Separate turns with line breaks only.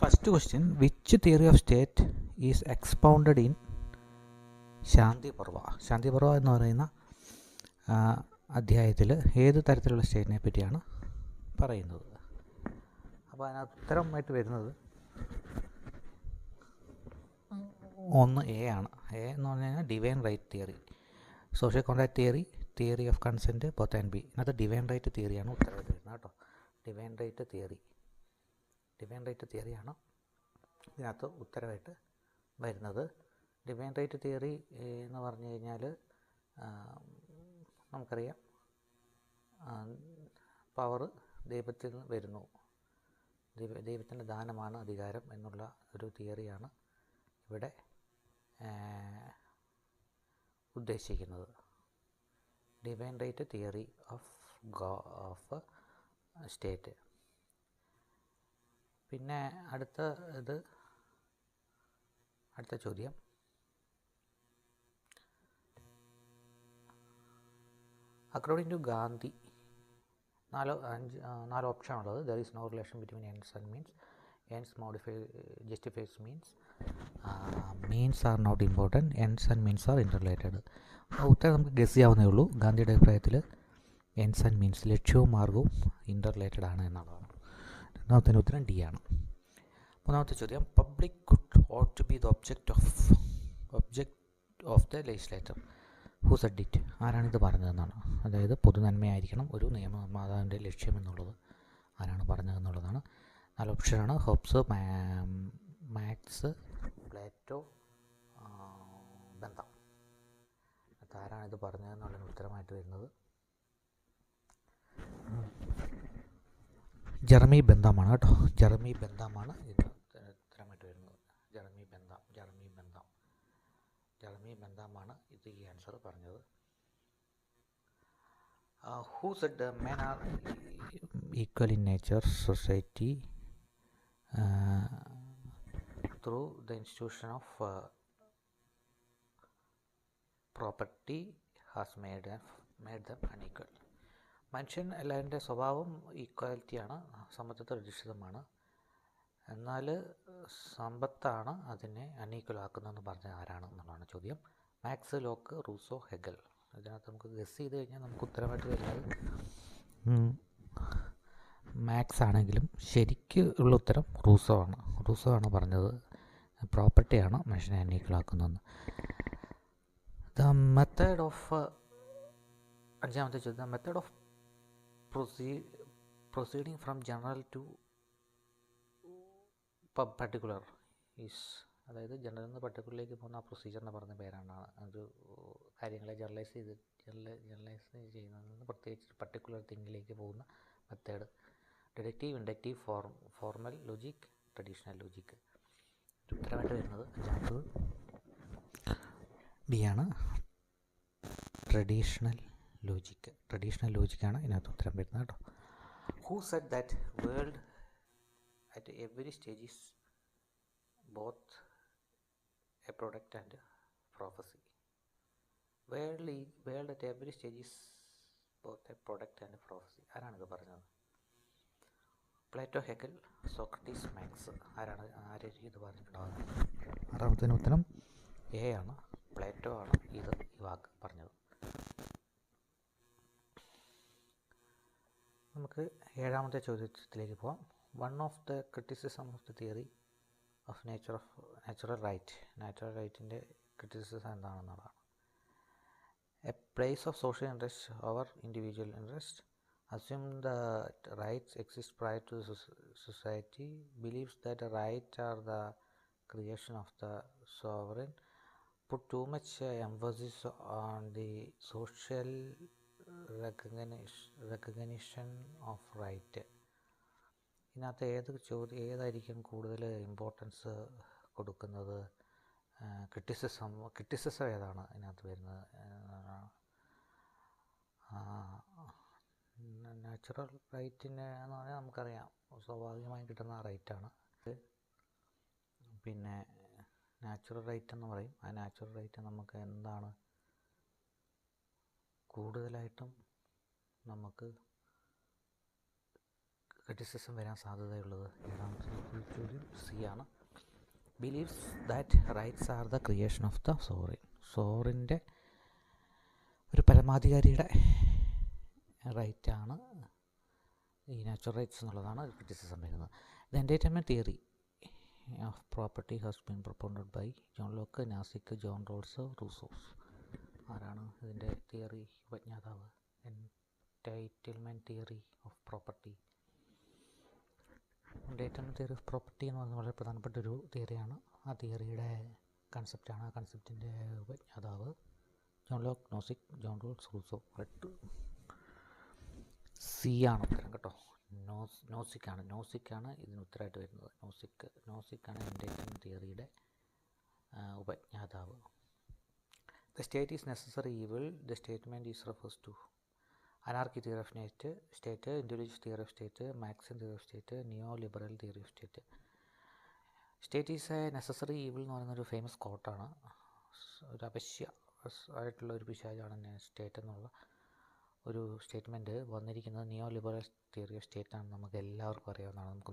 First question, which theory of state is expounded in ശാന്തി പർവ? ശാന്തി പർവ എന്ന് പറയുന്ന അധ്യായത്തിൽ ഏത് തരത്തിലുള്ള സ്റ്റേറ്റിനെ പറ്റിയാണ് പറയുന്നത്? അപ്പോൾ അതിനകത്ത് ഉത്തരമായിട്ട് വരുന്നത് ഒന്ന് എ ആണ്. എ എന്ന് പറഞ്ഞു കഴിഞ്ഞാൽ divine right theory, social contract theory, theory of consent, both and B. ഇതിനകത്ത് ഡിവൈൻ റൈറ്റ് തിയറിയാണ് ഉത്തരമായിട്ട് വരുന്നത് കേട്ടോ. ഡിവൈൻ റൈറ്റ് തിയറിയാണ് ഇതിനകത്ത് ഉത്തരവായിട്ട് വരുന്നത്. ഡിവൈൻ റൈറ്റ് തിയറി എന്ന് പറഞ്ഞു കഴിഞ്ഞാൽ നമുക്കറിയാം, പവർ ദൈവത്തിൽ നിന്ന് വരുന്നു, ദൈവത്തിൻ്റെ ദാനമാണ് അധികാരം എന്നുള്ള ഒരു തിയറിയാണ് ഇവിടെ ഉദ്ദേശിക്കുന്നത്. Divine right theory of state. പിന്നെ അടുത്ത ചോദ്യം, അക്കോർഡിംഗ് ടു ഗാന്ധി, നാല് ഓപ്ഷനാണുള്ളത്. There is no relation between ends and means. Ends justifies means are not important, ends and means are interrelated. ഉത്തരം നമുക്ക് ഗസ് ചെയ്യാവുന്നേ ഉള്ളൂ. ഗാന്ധിയുടെ അഭിപ്രായത്തിൽ എൻഡ്സ് ആൻഡ് മീൻസ്, ലക്ഷ്യവും മാർഗവും ഇൻ്റർറിലേറ്റഡ് ആണ് എന്നുള്ളതാണ്. രണ്ടാമത്തെ ഉത്തരം ഡി ആണ്. മൂന്നാമത്തെ ചോദ്യം, public good ought to be the object of the legislator. Who said it? ആരാണിത് പറഞ്ഞതെന്നാണ്. അതായത് പൊതുനന്മയായിരിക്കണം ഒരു നിയമനിർമ്മാതാവിൻ്റെ ലക്ഷ്യം എന്നുള്ളത് ആരാണ് പറഞ്ഞതെന്നുള്ളതാണ്. 4 ഓപ്ഷനാണ്: ഹോബ്സ്, മാക്സ്, പ്ലേറ്റോ, ബെന്താം. ആരാണിത് പറഞ്ഞതെന്നുള്ളതിന് ഉത്തരമായിട്ട് വരുന്നത് ജെറമി ബെന്താമാണ് കേട്ടോ. ജെറമി ബെന്താമാണ് ഇതിന് ഉത്തരമായിട്ട് വരുന്നത്. ജെറമി ബെന്താമാണ് ഇത് ഈ ആൻസർ പറഞ്ഞത്. Who said men are equal in nature, society, through the institution of property has made them unequal. മനുഷ്യൻ എല്ലാവരുടെ സ്വഭാവം ഈക്വാലിറ്റിയാണ്, സമത്വത്തിൽ അധിഷ്ഠിതമാണ്. എന്നാൽ സമ്പത്താണ് അതിനെ അൺഈക്വൽ ആക്കുന്നതെന്ന് പറഞ്ഞ ആരാണ് എന്നുള്ളതാണ് ചോദ്യം. Marx, Locke, Rousseau, Hegel. ഇതിനകത്ത് നമുക്ക് ഗസ് ചെയ്ത് കഴിഞ്ഞാൽ നമുക്ക് ഉത്തരമായിട്ട് വരുന്നത് മാക്സ് ആണെങ്കിലും ശരിക്ക് ഉള്ള ഉത്തരം റൂസോ ആണ് പറഞ്ഞത്. പ്രോപ്പർട്ടിയാണ് മനുഷ്യനെ അൺഈക്വൽ ആക്കുന്നതെന്ന്. അഞ്ചാമത്തെ ചോദ്യം, method of proceeding from general to particular is, അതായത് ജനറൽ നിന്ന് പർട്ടിക്കുലറിലേക്ക് പോകുന്ന ആ പ്രൊസീജിയറിനെ പറഞ്ഞ പേരാണ്. ഒരു കാര്യങ്ങളെ ജനറലൈസ് ചെയ്യുന്നതിൽ നിന്ന് പ്രത്യേകിച്ച് പർട്ടിക്കുലർ തിങ്ങിലേക്ക് പോകുന്ന method. Deductive, inductive, formal logic, traditional logic. ഉത്തരമായിട്ട് വരുന്നത് അഞ്ചാമത് ഡി ആണ്, ട്രഡീഷണൽ ലോജിക്കാണ് ഇതിനകത്ത് ഉത്തരം വരുന്നത് കേട്ടോ. Who said that world at every stage is both a product and a prophecy? World at every stage is both a product and a prophecy. ആരാണിത് പറഞ്ഞത്? Plato, Hegel, Socrates, Marx. ആരായിരിക്കും ഇത് പറഞ്ഞിട്ടുണ്ടാകുന്നത്? ആറാമത്തേന് ഉത്തരം എ ആണ്, പ്ലേറ്റോ ആണ് ഈ വാക്ക് പറഞ്ഞത്. നമുക്ക് ഏഴാമത്തെ ചോദ്യത്തിലേക്ക് പോകാം. One of the criticism of the theory of natural റൈറ്റിൻ്റെ ക്രിറ്റിസിസം എന്താണെന്നുള്ളതാണ്. A place of social interest over individual interest, assume that rights exist prior to society, believes that rights are the creation of the sovereign, put too much emphasis on the social recognition of right. ഇതിനകത്ത് ഏതായിരിക്കും കൂടുതൽ importance കൊടുക്കുന്നത്? Criticism ഏതാണ് ഇതിനകത്ത് വരുന്നത്? Natural റൈറ്റിന് എന്ന് പറഞ്ഞാൽ നമുക്കറിയാം സ്വാഭാവികമായി കിട്ടുന്ന റൈറ്റാണ്. പിന്നെ നാച്ചുറൽ റൈറ്റ് എന്ന് പറയും. ആ നാച്ചുറൽ റൈറ്റ് നമുക്ക് എന്താണ് കൂടുതലായിട്ടും നമുക്ക് ക്രിറ്റിസിസം വരാൻ സാധ്യതയുള്ളത്? ഏഴാമത്തെ ചോദ്യം സി ആണ്. Believes that rights are the creation of the sovereign. സോറിൻ്റെ ഒരു പരമാധികാരിയുടെ റൈറ്റാണ് ഈ നാച്ചുറൽ റൈറ്റ്സ് എന്നുള്ളതാണ് ക്രിറ്റിസിസം വരുന്നത്. The entitlement theory of property has been propounded by John Locke, Nozick, John Rawls, Rousseau's. ആരാണ് ഇതിൻ്റെ തിയറി ഉപജ്ഞാതാവ്? Entitlement theory of property. Entitlement theory of property എന്ന് പറയുന്നത് വളരെ പ്രധാനപ്പെട്ട ഒരു തിയറിയാണ്. ആ തിയറിയുടെ കൺസെപ്റ്റാണ്. ആ കൺസെപ്റ്റിൻ്റെ ഉപജ്ഞാതാവ് John Locke, Nozick, John Rolls, Rousseau. C ആണ് ഉത്തരം കേട്ടോ. നോസിക്കാണ് ഇതിന് ഉത്തരമായിട്ട് വരുന്നത്. നോസിക്കാണ് എൻറ്റൈറ്റിൽമെൻറ്റ് തിയറിയുടെ ഉപജ്ഞാതാവ്. The state is necessary evil. The statement is refers to anarchy theory of state, individual theory of state, Marxian theory of state, neo liberal theory of state. State is a necessary evil എന്ന് പറയുന്നൊരു famous കോട്ടാണ്. ഒരു അവശ്യ ആയിട്ടുള്ള ഒരു പിശാചാണ് state എന്നുള്ള ഒരു statement വന്നിരിക്കുന്നത് നിയോ liberal theory of state ആണ്. നമുക്ക് എല്ലാവർക്കും അറിയാവുന്നതാണ്. നമുക്ക്